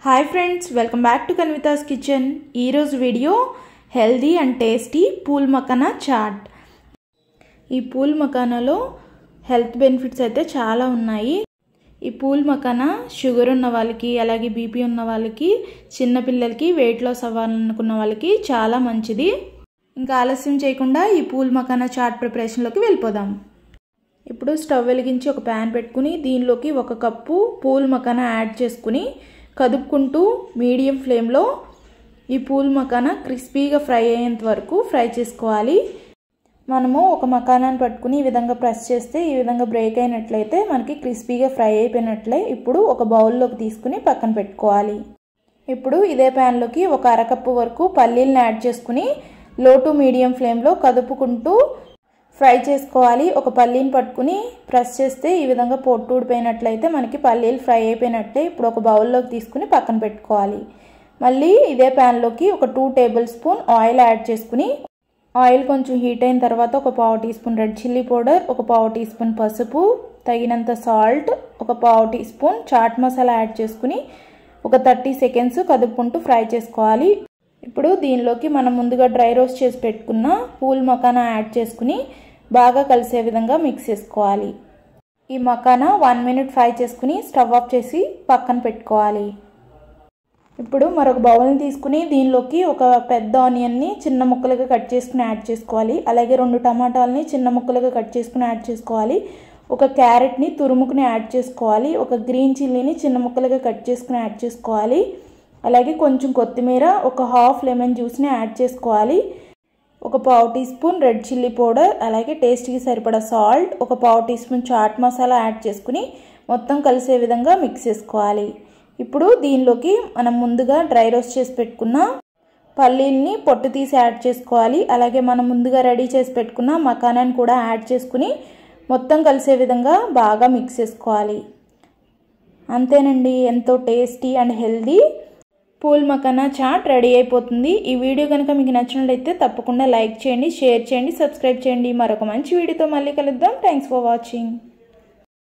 Hi friends welcome back to Kanvita's kitchen. ई रोज़ु video healthy and tasty phool makhana chaat. ఈ phool మఖానాలో health benefits అయితే చాలా ఉన్నాయి। ఈ పూల్ మఖానా షుగర్ ఉన్న వాళ్ళకి అలాగే బీపీ ఉన్న వాళ్ళకి చిన్న పిల్లలకి వెయిట్ లాస్ అవ్వాలనుకున్న వాళ్ళకి చాలా మంచిది। ఇంకా ఆలస్యం చేయకుండా ఈ పూల్ మఖానా చాట్ ప్రిపరేషన్ లోకి వెళ్ళిపోదాం। ఇప్పుడు స్టవ్ వెలిగించి ఒక పాన్ పెట్టుకొని దీనిలోకి 1 కప్పు పూల్ మఖానా యాడ్ చేసుకొని కదుపుకుంటూ మీడియం ఫ్లేమ్ లో ఈ పూల్ మఖానా క్రిస్పీగా ఫ్రై అయ్యేంత వరకు ఫ్రై చేసుకోవాలి। మనము ఒక మఖానాని పట్టుకొని ఈ విధంగా ప్రెస్ చేస్తే ఈ విధంగా బ్రేక్ అయినట్లయితే మనకి క్రిస్పీగా ఫ్రై అయిపోయినట్లే। ఇప్పుడు ఒక బౌల్ లోకి తీసుకొని పక్కన పెట్టుకోవాలి। ఇప్పుడు ఇదే పాన్ లోకి ఒక అర కప్పు వరకు పల్లీలను యాడ్ చేసుకొని లో టు మీడియం ఫ్లేమ్ లో కదుపుకుంటూ ఫ్రై చేసుకోవాలి। ఒక పల్లీని పట్టుకొని ప్రెస్ చేస్తే ఈ విధంగా పొట్టు ఊడిపోయినట్లయితే మనకి పల్లీలు ఫ్రై అయిపోయినట్లే। ఇప్పుడు ఒక బౌల్ లోకి తీసుకొని పక్కన పెట్టుకోవాలి। మళ్ళీ ఇదే పాన్ లోకి ఒక 2 టేబుల్ స్పూన్ ఆయిల్ యాడ్ చేసుకొని ఆయిల్ కొంచెం హీట్ అయిన తర్వాత ఒక పావు tea spoon red chilli powder, ఒక పావు టీ స్పూన్ పసుపు, తగినంత సాల్ట్, ఒక పావు tea spoon chaat masala add చేసుకొని ఒక 30 సెకండ్స్ కదుపుకుంటూ ఫ్రై చేసుకోవాలి। ఇప్పుడు దీనిలోకి మనం ముందుగా డ్రై రోస్ట్ చేసి పెట్టుకున్న పూల్ మఖానా యాడ్ చేసుకొని బాగా కలిసే విధంగా మిక్స్ చేసుకోవాలి। ఈ మఖానా 1 మినిట్ ఫ్రై చేసుకొని స్టవ్ ఆఫ్ చేసి పక్కన పెట్టుకోవాలి। ఇప్పుడు మరొక బౌల్ ని తీసుకొని దీనిలోకి ఒక పెద్ద ఆనియన్ ని చిన్న ముక్కలుగా కట్ చేసుకొని యాడ్ చేసుకోవాలి। అలాగే 2 టమాటాలని చిన్న ముక్కలుగా కట్ చేసుకొని యాడ్ చేసుకోవాలి। ఒక క్యారెట్ ని తురుముకుని యాడ్ చేసుకోవాలి। ఒక గ్రీన్ చిల్లీని చిన్న ముక్కలుగా కట్ చేసుకొని యాడ్ చేసుకోవాలి। అలాగే కొంచెం కొత్తిమీర, ఒక హాఫ్ లెమన్ జ్యూస్ ని యాడ్ చేసుకోవాలి। ఒక పావు tea spoon red chilli powder, అలాగే టేస్ట్ కి సరిపడా సాల్ట్, ఒక పావు tea spoon chaat masala add చేసుకొని మొత్తం కలిసే విధంగా మిక్స్ చేసుకోవాలి। ఇప్పుడు దీనిలోకి మనం ముందుగా డ్రై రోస్ట్ చేసి పెట్టుకున్న పల్లీల్ని పొట్టు తీసి యాడ్ చేసుకోవాలి। అలాగే మనం ముందుగా రెడీ చేసి పెట్టుకున్న మఖానాని కూడా యాడ్ చేసుకుని మొత్తం కలిసే విధంగా బాగా మిక్స్ చేసుకోవాలి। అంతేనండి, ఎంతో tasty and healthy phool makhana chaat ready అయిపోతుంది। ఈ వీడియో కనుక మీకు నచ్చినట్లయితే తప్పకుండా లైక్ చేయండి, షేర్ చేయండి, సబ్స్క్రైబ్ చేయండి। మరొక మంచి వీడియోతో మళ్ళీ కలుద్దాం। Thanks for watching.